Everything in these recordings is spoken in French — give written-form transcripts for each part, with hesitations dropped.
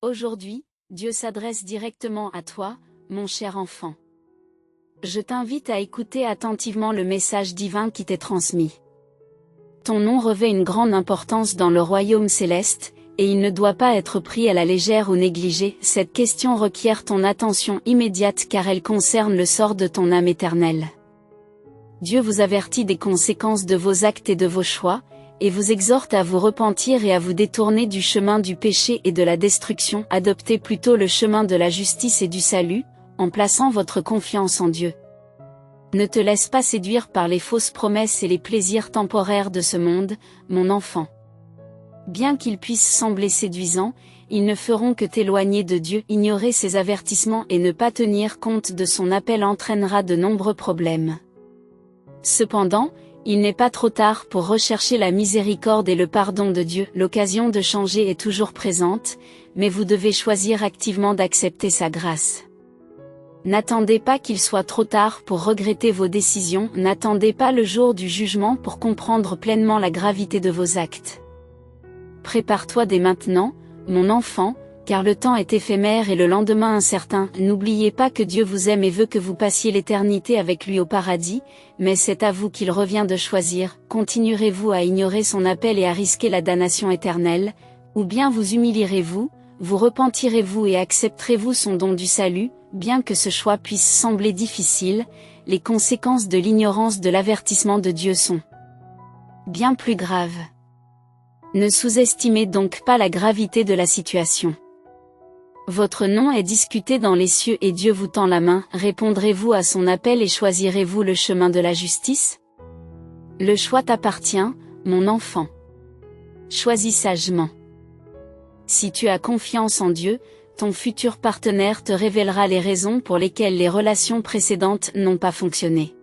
Aujourd'hui, Dieu s'adresse directement à toi, mon cher enfant. Je t'invite à écouter attentivement le message divin qui t'est transmis. Ton nom revêt une grande importance dans le royaume céleste, et il ne doit pas être pris à la légère ou négligé. Cette question requiert ton attention immédiate car elle concerne le sort de ton âme éternelle. Dieu vous avertit des conséquences de vos actes et de vos choix, et vous exhorte à vous repentir et à vous détourner du chemin du péché et de la destruction. Adoptez plutôt le chemin de la justice et du salut, en plaçant votre confiance en Dieu. Ne te laisse pas séduire par les fausses promesses et les plaisirs temporaires de ce monde, mon enfant. Bien qu'ils puissent sembler séduisants, ils ne feront que t'éloigner de Dieu. Ignorer ses avertissements et ne pas tenir compte de son appel entraînera de nombreux problèmes. Cependant, il n'est pas trop tard pour rechercher la miséricorde et le pardon de Dieu. L'occasion de changer est toujours présente, mais vous devez choisir activement d'accepter sa grâce. N'attendez pas qu'il soit trop tard pour regretter vos décisions. N'attendez pas le jour du jugement pour comprendre pleinement la gravité de vos actes. Prépare-toi dès maintenant, mon enfant, car le temps est éphémère et le lendemain incertain. N'oubliez pas que Dieu vous aime et veut que vous passiez l'éternité avec lui au paradis, mais c'est à vous qu'il revient de choisir. Continuerez-vous à ignorer son appel et à risquer la damnation éternelle, ou bien vous humilierez-vous, vous repentirez-vous et accepterez-vous son don du salut? Bien que ce choix puisse sembler difficile, les conséquences de l'ignorance de l'avertissement de Dieu sont bien plus graves. Ne sous-estimez donc pas la gravité de la situation. Votre nom est discuté dans les cieux et Dieu vous tend la main. Répondrez-vous à son appel et choisirez-vous le chemin de la justice? Le choix t'appartient, mon enfant. Choisis sagement. Si tu as confiance en Dieu, ton futur partenaire te révélera les raisons pour lesquelles les relations précédentes n'ont pas fonctionné.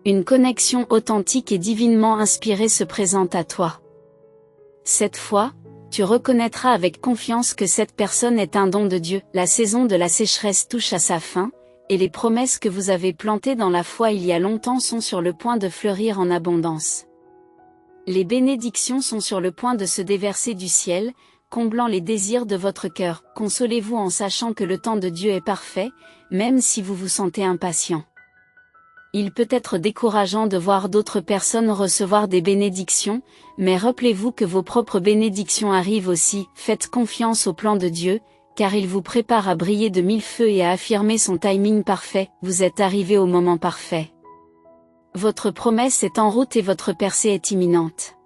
Une connexion authentique et divinement inspirée se présente à toi. Cette fois, tu reconnaîtras avec confiance que cette personne est un don de Dieu. La saison de la sécheresse touche à sa fin, et les promesses que vous avez plantées dans la foi il y a longtemps sont sur le point de fleurir en abondance. Les bénédictions sont sur le point de se déverser du ciel, comblant les désirs de votre cœur. Consolez-vous en sachant que le temps de Dieu est parfait, même si vous vous sentez impatient. Il peut être décourageant de voir d'autres personnes recevoir des bénédictions, mais rappelez-vous que vos propres bénédictions arrivent aussi. Faites confiance au plan de Dieu, car il vous prépare à briller de mille feux et à affirmer son timing parfait. Vous êtes arrivé au moment parfait. Votre promesse est en route et votre percée est imminente.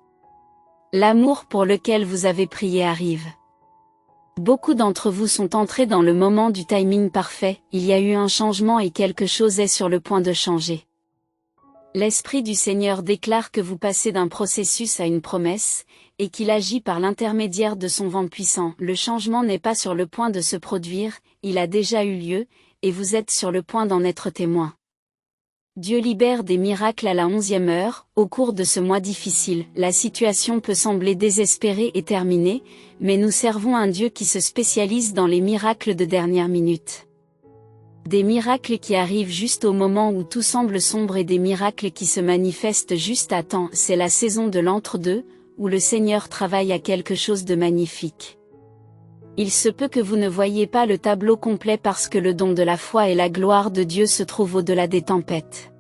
L'amour pour lequel vous avez prié arrive. Beaucoup d'entre vous sont entrés dans le moment du timing parfait. Il y a eu un changement et quelque chose est sur le point de changer. L'Esprit du Seigneur déclare que vous passez d'un processus à une promesse, et qu'il agit par l'intermédiaire de son vent puissant. Le changement n'est pas sur le point de se produire, il a déjà eu lieu, et vous êtes sur le point d'en être témoin. Dieu libère des miracles à la 11e heure. Au cours de ce mois difficile, la situation peut sembler désespérée et terminée, mais nous servons un Dieu qui se spécialise dans les miracles de dernière minute. Des miracles qui arrivent juste au moment où tout semble sombre et des miracles qui se manifestent juste à temps. C'est la saison de l'entre-deux, où le Seigneur travaille à quelque chose de magnifique. Il se peut que vous ne voyiez pas le tableau complet parce que le don de la foi et la gloire de Dieu se trouvent au-delà des tempêtes.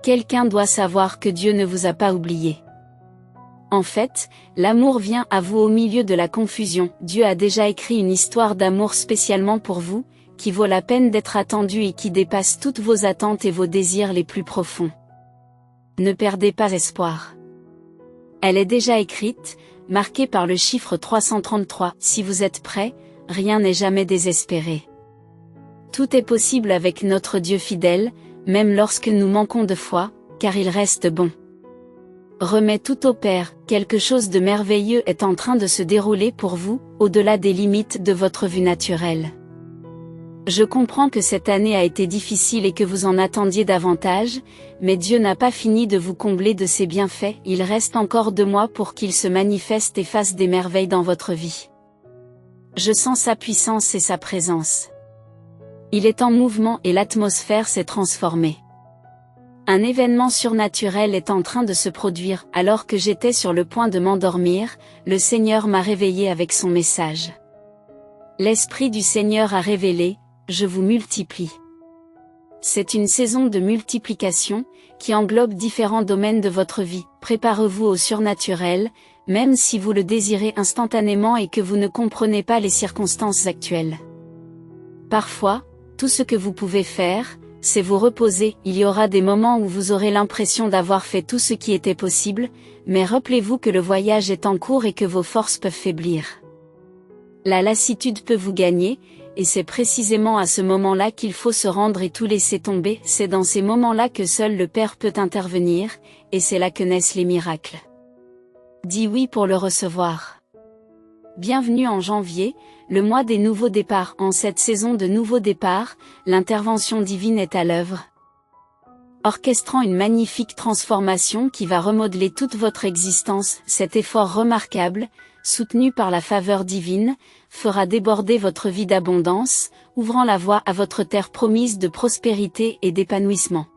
Quelqu'un doit savoir que Dieu ne vous a pas oublié. En fait, l'amour vient à vous au milieu de la confusion. Dieu a déjà écrit une histoire d'amour spécialement pour vous, qui vaut la peine d'être attendue et qui dépasse toutes vos attentes et vos désirs les plus profonds. Ne perdez pas espoir. Elle est déjà écrite, marquée par le chiffre 333. Si vous êtes prêts, rien n'est jamais désespéré. Tout est possible avec notre Dieu fidèle, même lorsque nous manquons de foi, car il reste bon. Remets tout au Père, quelque chose de merveilleux est en train de se dérouler pour vous, au-delà des limites de votre vue naturelle. Je comprends que cette année a été difficile et que vous en attendiez davantage, mais Dieu n'a pas fini de vous combler de ses bienfaits. Il reste encore 2 mois pour qu'il se manifeste et fasse des merveilles dans votre vie. Je sens sa puissance et sa présence. Il est en mouvement et l'atmosphère s'est transformée. Un événement surnaturel est en train de se produire. Alors que j'étais sur le point de m'endormir, le Seigneur m'a réveillé avec son message. L'Esprit du Seigneur a révélé, je vous multiplie. C'est une saison de multiplication, qui englobe différents domaines de votre vie. Préparez-vous au surnaturel, même si vous le désirez instantanément et que vous ne comprenez pas les circonstances actuelles. Parfois, tout ce que vous pouvez faire, c'est vous reposer. Il y aura des moments où vous aurez l'impression d'avoir fait tout ce qui était possible, mais rappelez-vous que le voyage est en cours et que vos forces peuvent faiblir. La lassitude peut vous gagner, et c'est précisément à ce moment-là qu'il faut se rendre et tout laisser tomber. C'est dans ces moments-là que seul le Père peut intervenir, et c'est là que naissent les miracles. Dis oui pour le recevoir. Bienvenue en janvier, le mois des nouveaux départs. En cette saison de nouveaux départs, l'intervention divine est à l'œuvre, orchestrant une magnifique transformation qui va remodeler toute votre existence. Cet effort remarquable, soutenu par la faveur divine, fera déborder votre vie d'abondance, ouvrant la voie à votre terre promise de prospérité et d'épanouissement.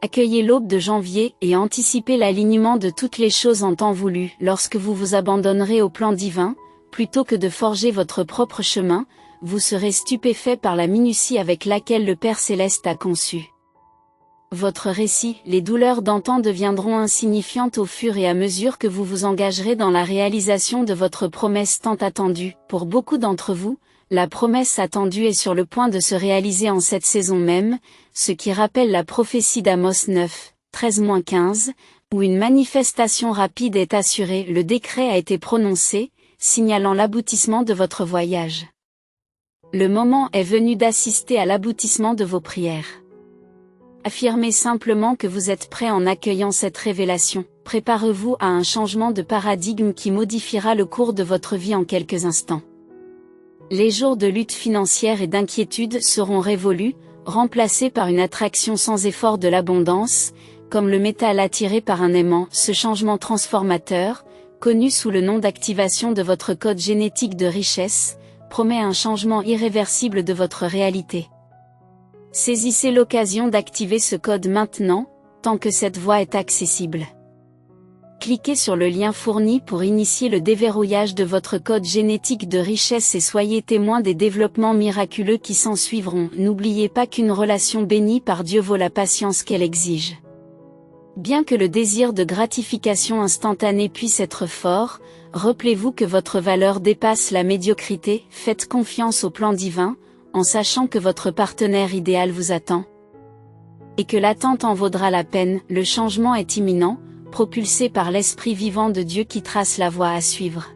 Accueillez l'aube de janvier et anticipez l'alignement de toutes les choses en temps voulu. Lorsque vous vous abandonnerez au plan divin, plutôt que de forger votre propre chemin, vous serez stupéfait par la minutie avec laquelle le Père Céleste a conçu votre récit. Les douleurs d'antan deviendront insignifiantes au fur et à mesure que vous vous engagerez dans la réalisation de votre promesse tant attendue. Pour beaucoup d'entre vous, la promesse attendue est sur le point de se réaliser en cette saison même, ce qui rappelle la prophétie d'Amos 9, 13-15, où une manifestation rapide est assurée. Le décret a été prononcé, signalant l'aboutissement de votre voyage. Le moment est venu d'assister à l'aboutissement de vos prières. Affirmez simplement que vous êtes prêt en accueillant cette révélation. Préparez-vous à un changement de paradigme qui modifiera le cours de votre vie en quelques instants. Les jours de lutte financière et d'inquiétude seront révolus, remplacés par une attraction sans effort de l'abondance, comme le métal attiré par un aimant. Ce changement transformateur, connu sous le nom d'activation de votre code génétique de richesse, promet un changement irréversible de votre réalité. Saisissez l'occasion d'activer ce code maintenant, tant que cette voie est accessible. Cliquez sur le lien fourni pour initier le déverrouillage de votre code génétique de richesse et soyez témoin des développements miraculeux qui s'ensuivront. N'oubliez pas qu'une relation bénie par Dieu vaut la patience qu'elle exige. Bien que le désir de gratification instantanée puisse être fort, rappelez-vous que votre valeur dépasse la médiocrité. Faites confiance au plan divin, en sachant que votre partenaire idéal vous attend, et que l'attente en vaudra la peine. Le changement est imminent, propulsé par l'Esprit vivant de Dieu qui trace la voie à suivre.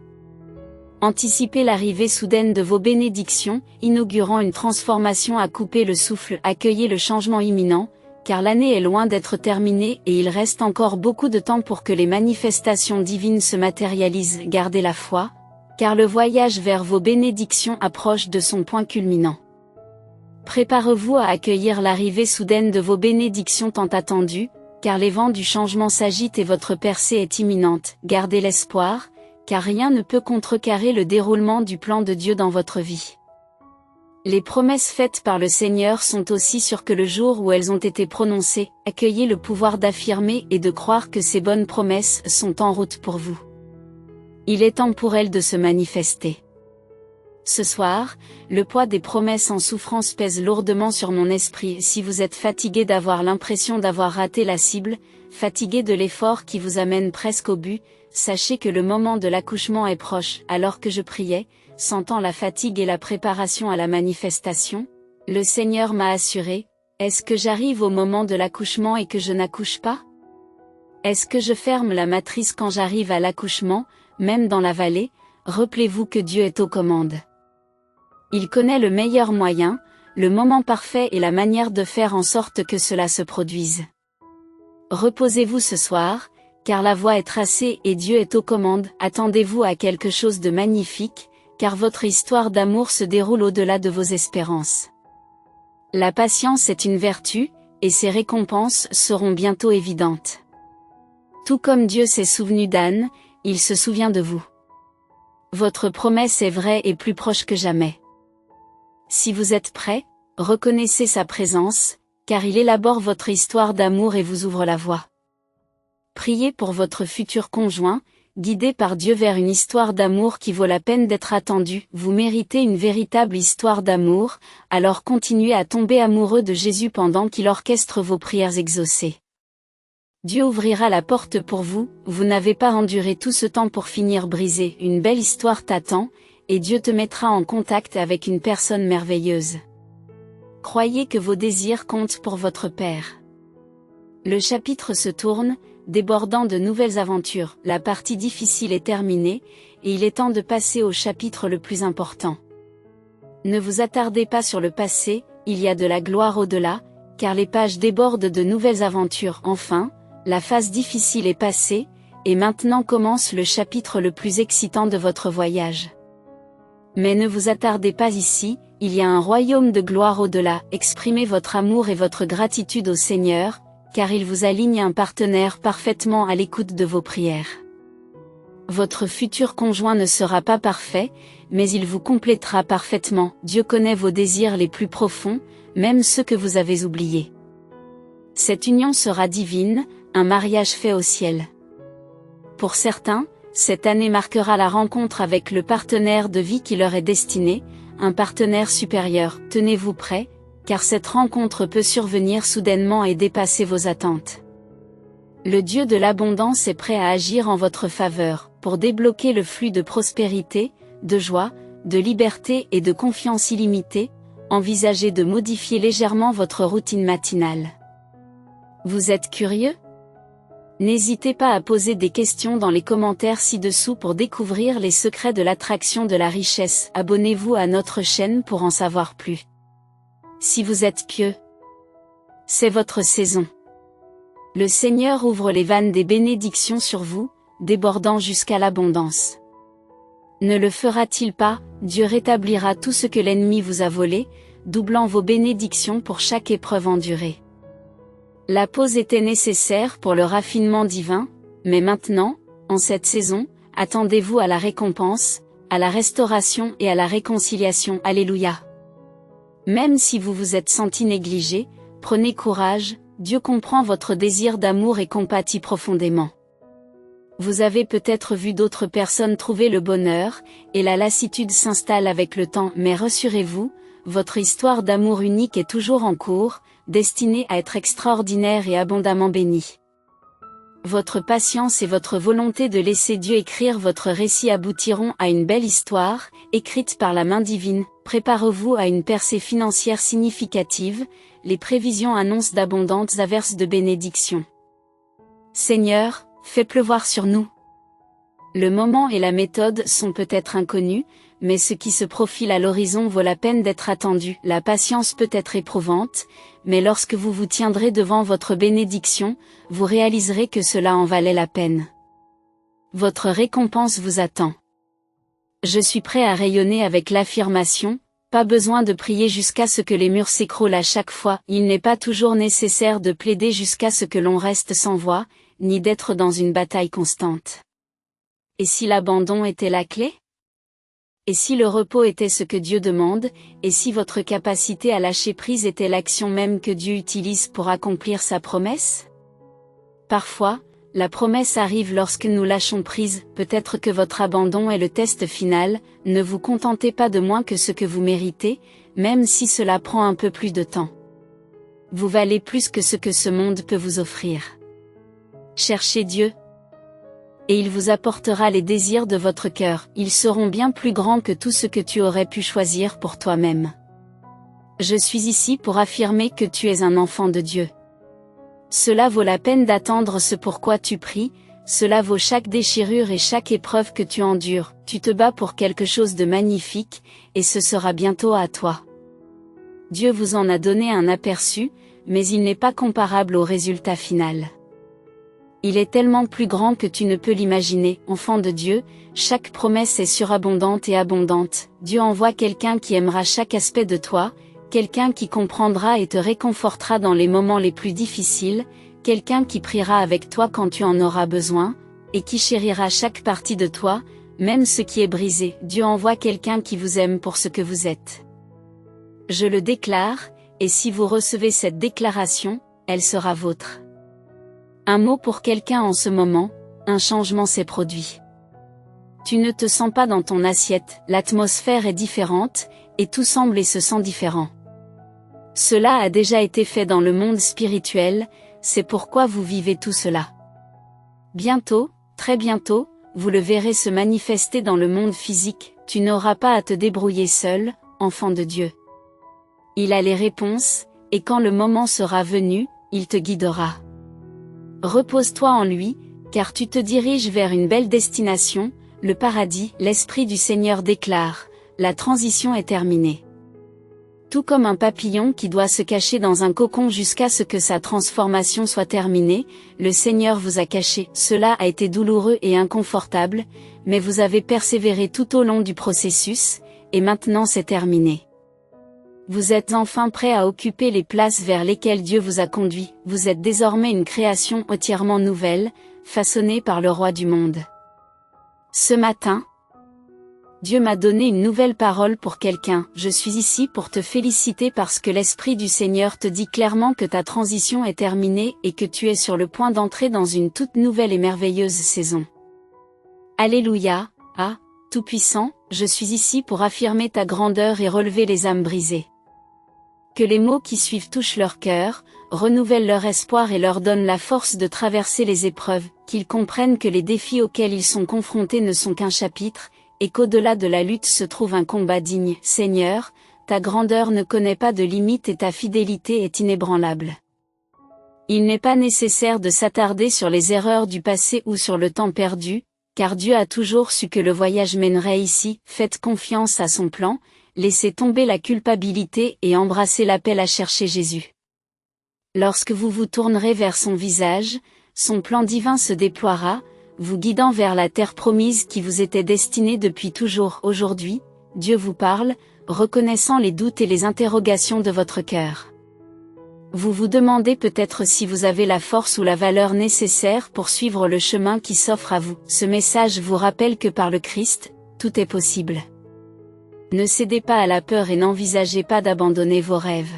Anticipez l'arrivée soudaine de vos bénédictions, inaugurant une transformation à couper le souffle. Accueillez le changement imminent, car l'année est loin d'être terminée et il reste encore beaucoup de temps pour que les manifestations divines se matérialisent. Gardez la foi, car le voyage vers vos bénédictions approche de son point culminant. Préparez-vous à accueillir l'arrivée soudaine de vos bénédictions tant attendues, car les vents du changement s'agitent et votre percée est imminente. Gardez l'espoir, car rien ne peut contrecarrer le déroulement du plan de Dieu dans votre vie. Les promesses faites par le Seigneur sont aussi sûres que le jour où elles ont été prononcées. Accueillez le pouvoir d'affirmer et de croire que ces bonnes promesses sont en route pour vous. Il est temps pour elles de se manifester. Ce soir, le poids des promesses en souffrance pèse lourdement sur mon esprit. Si vous êtes fatigué d'avoir l'impression d'avoir raté la cible, fatigué de l'effort qui vous amène presque au but, sachez que le moment de l'accouchement est proche. Alors que je priais, sentant la fatigue et la préparation à la manifestation, le Seigneur m'a assuré, est-ce que j'arrive au moment de l'accouchement et que je n'accouche pas? Est-ce que je ferme la matrice quand j'arrive à l'accouchement, même dans la vallée? Rappelez-vous que Dieu est aux commandes. Il connaît le meilleur moyen, le moment parfait et la manière de faire en sorte que cela se produise. Reposez-vous ce soir, car la voie est tracée et Dieu est aux commandes. Attendez-vous à quelque chose de magnifique, car votre histoire d'amour se déroule au-delà de vos espérances. La patience est une vertu, et ses récompenses seront bientôt évidentes. Tout comme Dieu s'est souvenu d'Anne, il se souvient de vous. Votre promesse est vraie et plus proche que jamais. Si vous êtes prêt, reconnaissez sa présence, car il élabore votre histoire d'amour et vous ouvre la voie. Priez pour votre futur conjoint, guidé par Dieu vers une histoire d'amour qui vaut la peine d'être attendue. Vous méritez une véritable histoire d'amour, alors continuez à tomber amoureux de Jésus pendant qu'il orchestre vos prières exaucées. Dieu ouvrira la porte pour vous, vous n'avez pas enduré tout ce temps pour finir brisé. Une belle histoire t'attend, et Dieu te mettra en contact avec une personne merveilleuse. Croyez que vos désirs comptent pour votre Père. Le chapitre se tourne, débordant de nouvelles aventures. La partie difficile est terminée, et il est temps de passer au chapitre le plus important. Ne vous attardez pas sur le passé, il y a de la gloire au-delà, car les pages débordent de nouvelles aventures. Enfin, la phase difficile est passée, et maintenant commence le chapitre le plus excitant de votre voyage. Mais ne vous attardez pas ici, il y a un royaume de gloire au-delà. Exprimez votre amour et votre gratitude au Seigneur, car il vous aligne un partenaire parfaitement à l'écoute de vos prières. Votre futur conjoint ne sera pas parfait, mais il vous complétera parfaitement. Dieu connaît vos désirs les plus profonds, même ceux que vous avez oubliés. Cette union sera divine, un mariage fait au ciel. Pour certains, cette année marquera la rencontre avec le partenaire de vie qui leur est destiné, un partenaire supérieur. Tenez-vous prêts, car cette rencontre peut survenir soudainement et dépasser vos attentes. Le Dieu de l'abondance est prêt à agir en votre faveur, pour débloquer le flux de prospérité, de joie, de liberté et de confiance illimitée. Envisagez de modifier légèrement votre routine matinale. Vous êtes curieux? N'hésitez pas à poser des questions dans les commentaires ci-dessous pour découvrir les secrets de l'attraction de la richesse. Abonnez-vous à notre chaîne pour en savoir plus. Si vous êtes pieux, c'est votre saison. Le Seigneur ouvre les vannes des bénédictions sur vous, débordant jusqu'à l'abondance. Ne le fera-t-il pas? Dieu rétablira tout ce que l'ennemi vous a volé, doublant vos bénédictions pour chaque épreuve endurée. La pause était nécessaire pour le raffinement divin, mais maintenant, en cette saison, attendez-vous à la récompense, à la restauration et à la réconciliation. Alléluia. Même si vous vous êtes senti négligé, prenez courage, Dieu comprend votre désir d'amour et compatit profondément. Vous avez peut-être vu d'autres personnes trouver le bonheur, et la lassitude s'installe avec le temps, mais rassurez-vous, votre histoire d'amour unique est toujours en cours, destinée à être extraordinaire et abondamment bénie. Votre patience et votre volonté de laisser Dieu écrire votre récit aboutiront à une belle histoire, écrite par la main divine. Préparez-vous à une percée financière significative, les prévisions annoncent d'abondantes averses de bénédictions. Seigneur, fais pleuvoir sur nous. Le moment et la méthode sont peut-être inconnus, mais ce qui se profile à l'horizon vaut la peine d'être attendu. La patience peut être éprouvante, mais lorsque vous vous tiendrez devant votre bénédiction, vous réaliserez que cela en valait la peine. Votre récompense vous attend. Je suis prêt à rayonner avec l'affirmation, pas besoin de prier jusqu'à ce que les murs s'écroulent à chaque fois. Il n'est pas toujours nécessaire de plaider jusqu'à ce que l'on reste sans voix, ni d'être dans une bataille constante. Et si l'abandon était la clé? Et si le repos était ce que Dieu demande, et si votre capacité à lâcher prise était l'action même que Dieu utilise pour accomplir sa promesse? Parfois, la promesse arrive lorsque nous lâchons prise. Peut-être que votre abandon est le test final. Ne vous contentez pas de moins que ce que vous méritez, même si cela prend un peu plus de temps. Vous valez plus que ce que ce monde peut vous offrir. Cherchez Dieu, et il vous apportera les désirs de votre cœur. Ils seront bien plus grands que tout ce que tu aurais pu choisir pour toi-même. Je suis ici pour affirmer que tu es un enfant de Dieu. Cela vaut la peine d'attendre ce pourquoi tu pries, cela vaut chaque déchirure et chaque épreuve que tu endures. Tu te bats pour quelque chose de magnifique, et ce sera bientôt à toi. Dieu vous en a donné un aperçu, mais il n'est pas comparable au résultat final. Il est tellement plus grand que tu ne peux l'imaginer. Enfant de Dieu, chaque promesse est surabondante et abondante. Dieu envoie quelqu'un qui aimera chaque aspect de toi, quelqu'un qui comprendra et te réconfortera dans les moments les plus difficiles, quelqu'un qui priera avec toi quand tu en auras besoin, et qui chérira chaque partie de toi, même ce qui est brisé. Dieu envoie quelqu'un qui vous aime pour ce que vous êtes. Je le déclare, et si vous recevez cette déclaration, elle sera vôtre. Un mot pour quelqu'un en ce moment, un changement s'est produit. Tu ne te sens pas dans ton assiette, l'atmosphère est différente, et tout semble et se sent différent. Cela a déjà été fait dans le monde spirituel, c'est pourquoi vous vivez tout cela. Bientôt, très bientôt, vous le verrez se manifester dans le monde physique, tu n'auras pas à te débrouiller seul, enfant de Dieu. Il a les réponses, et quand le moment sera venu, il te guidera. Repose-toi en lui, car tu te diriges vers une belle destination, le paradis. L'Esprit du Seigneur déclare, la transition est terminée. Tout comme un papillon qui doit se cacher dans un cocon jusqu'à ce que sa transformation soit terminée, le Seigneur vous a caché. Cela a été douloureux et inconfortable, mais vous avez persévéré tout au long du processus, et maintenant c'est terminé. Vous êtes enfin prêt à occuper les places vers lesquelles Dieu vous a conduit. Vous êtes désormais une création entièrement nouvelle, façonnée par le Roi du monde. Ce matin, Dieu m'a donné une nouvelle parole pour quelqu'un. Je suis ici pour te féliciter parce que l'Esprit du Seigneur te dit clairement que ta transition est terminée et que tu es sur le point d'entrer dans une toute nouvelle et merveilleuse saison. Alléluia, ah, Tout-Puissant, je suis ici pour affirmer ta grandeur et relever les âmes brisées. Que les mots qui suivent touchent leur cœur, renouvellent leur espoir et leur donnent la force de traverser les épreuves, qu'ils comprennent que les défis auxquels ils sont confrontés ne sont qu'un chapitre, et qu'au-delà de la lutte se trouve un combat digne. Seigneur, ta grandeur ne connaît pas de limite et ta fidélité est inébranlable. Il n'est pas nécessaire de s'attarder sur les erreurs du passé ou sur le temps perdu, car Dieu a toujours su que le voyage mènerait ici. Faites confiance à son plan, laissez tomber la culpabilité et embrassez l'appel à chercher Jésus. Lorsque vous vous tournerez vers son visage, son plan divin se déploiera, vous guidant vers la terre promise qui vous était destinée depuis toujours. Aujourd'hui, Dieu vous parle, reconnaissant les doutes et les interrogations de votre cœur. Vous vous demandez peut-être si vous avez la force ou la valeur nécessaire pour suivre le chemin qui s'offre à vous. Ce message vous rappelle que par le Christ, tout est possible. Ne cédez pas à la peur et n'envisagez pas d'abandonner vos rêves.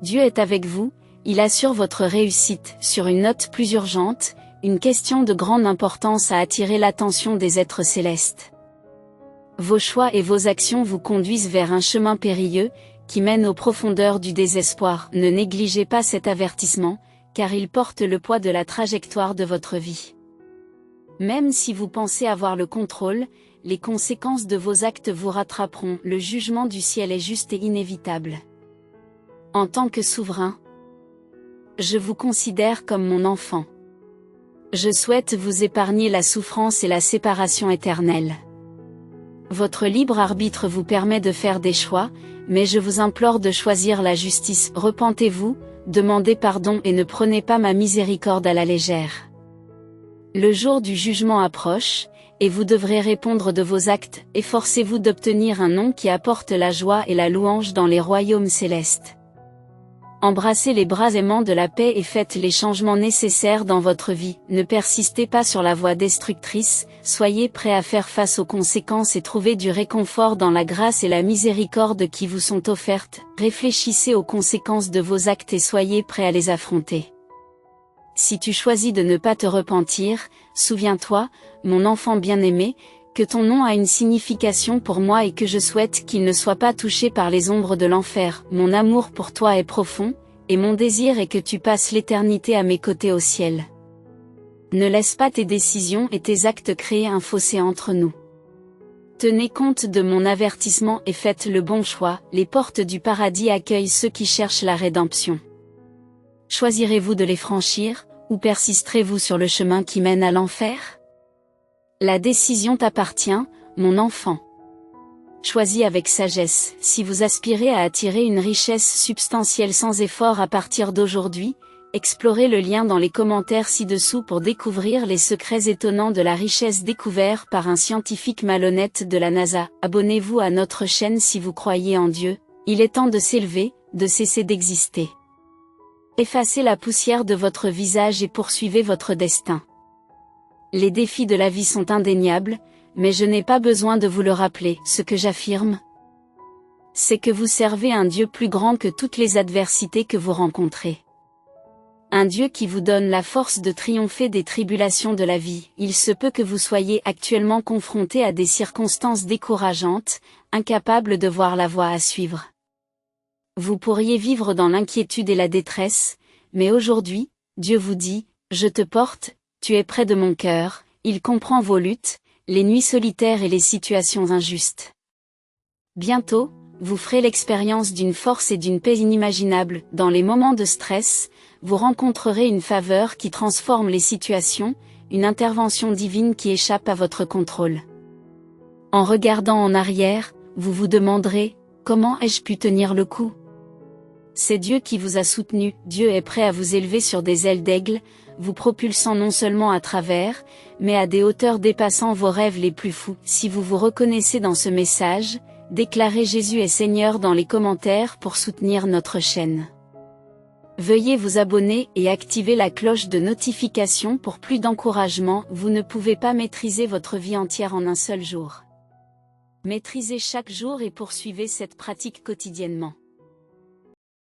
Dieu est avec vous, il assure votre réussite. Sur une note plus urgente, une question de grande importance a attiré l'attention des êtres célestes. Vos choix et vos actions vous conduisent vers un chemin périlleux, qui mène aux profondeurs du désespoir. Ne négligez pas cet avertissement, car il porte le poids de la trajectoire de votre vie. Même si vous pensez avoir le contrôle, les conséquences de vos actes vous rattraperont. Le jugement du ciel est juste et inévitable. En tant que souverain, je vous considère comme mon enfant. Je souhaite vous épargner la souffrance et la séparation éternelle. Votre libre arbitre vous permet de faire des choix, mais je vous implore de choisir la justice. Repentez-vous, demandez pardon et ne prenez pas ma miséricorde à la légère. Le jour du jugement approche, et vous devrez répondre de vos actes. Efforcez-vous d'obtenir un nom qui apporte la joie et la louange dans les royaumes célestes. Embrassez les bras aimants de la paix et faites les changements nécessaires dans votre vie. Ne persistez pas sur la voie destructrice, soyez prêts à faire face aux conséquences et trouvez du réconfort dans la grâce et la miséricorde qui vous sont offertes. Réfléchissez aux conséquences de vos actes et soyez prêts à les affronter. Si tu choisis de ne pas te repentir, souviens-toi, mon enfant bien-aimé, que ton nom a une signification pour moi et que je souhaite qu'il ne soit pas touché par les ombres de l'enfer. Mon amour pour toi est profond, et mon désir est que tu passes l'éternité à mes côtés au ciel. Ne laisse pas tes décisions et tes actes créer un fossé entre nous. Tenez compte de mon avertissement et faites le bon choix. Les portes du paradis accueillent ceux qui cherchent la rédemption. Choisirez-vous de les franchir, ou persisterez-vous sur le chemin qui mène à l'enfer ? La décision t'appartient, mon enfant. Choisis avec sagesse. Si vous aspirez à attirer une richesse substantielle sans effort à partir d'aujourd'hui, explorez le lien dans les commentaires ci-dessous pour découvrir les secrets étonnants de la richesse découverte par un scientifique malhonnête de la NASA. Abonnez-vous à notre chaîne si vous croyez en Dieu. Il est temps de s'élever, de cesser d'exister. Effacez la poussière de votre visage et poursuivez votre destin. Les défis de la vie sont indéniables, mais je n'ai pas besoin de vous le rappeler. Ce que j'affirme, c'est que vous servez un Dieu plus grand que toutes les adversités que vous rencontrez. Un Dieu qui vous donne la force de triompher des tribulations de la vie. Il se peut que vous soyez actuellement confronté à des circonstances décourageantes, incapable de voir la voie à suivre. Vous pourriez vivre dans l'inquiétude et la détresse, mais aujourd'hui, Dieu vous dit, je te porte, tu es près de mon cœur, il comprend vos luttes, les nuits solitaires et les situations injustes. Bientôt, vous ferez l'expérience d'une force et d'une paix inimaginables. Dans les moments de stress, vous rencontrerez une faveur qui transforme les situations, une intervention divine qui échappe à votre contrôle. En regardant en arrière, vous vous demanderez, comment ai-je pu tenir le coup ? C'est Dieu qui vous a soutenu. Dieu est prêt à vous élever sur des ailes d'aigle, vous propulsant non seulement à travers, mais à des hauteurs dépassant vos rêves les plus fous. Si vous vous reconnaissez dans ce message, déclarez Jésus est Seigneur dans les commentaires pour soutenir notre chaîne. Veuillez vous abonner et activer la cloche de notification pour plus d'encouragement. Vous ne pouvez pas maîtriser votre vie entière en un seul jour. Maîtrisez chaque jour et poursuivez cette pratique quotidiennement.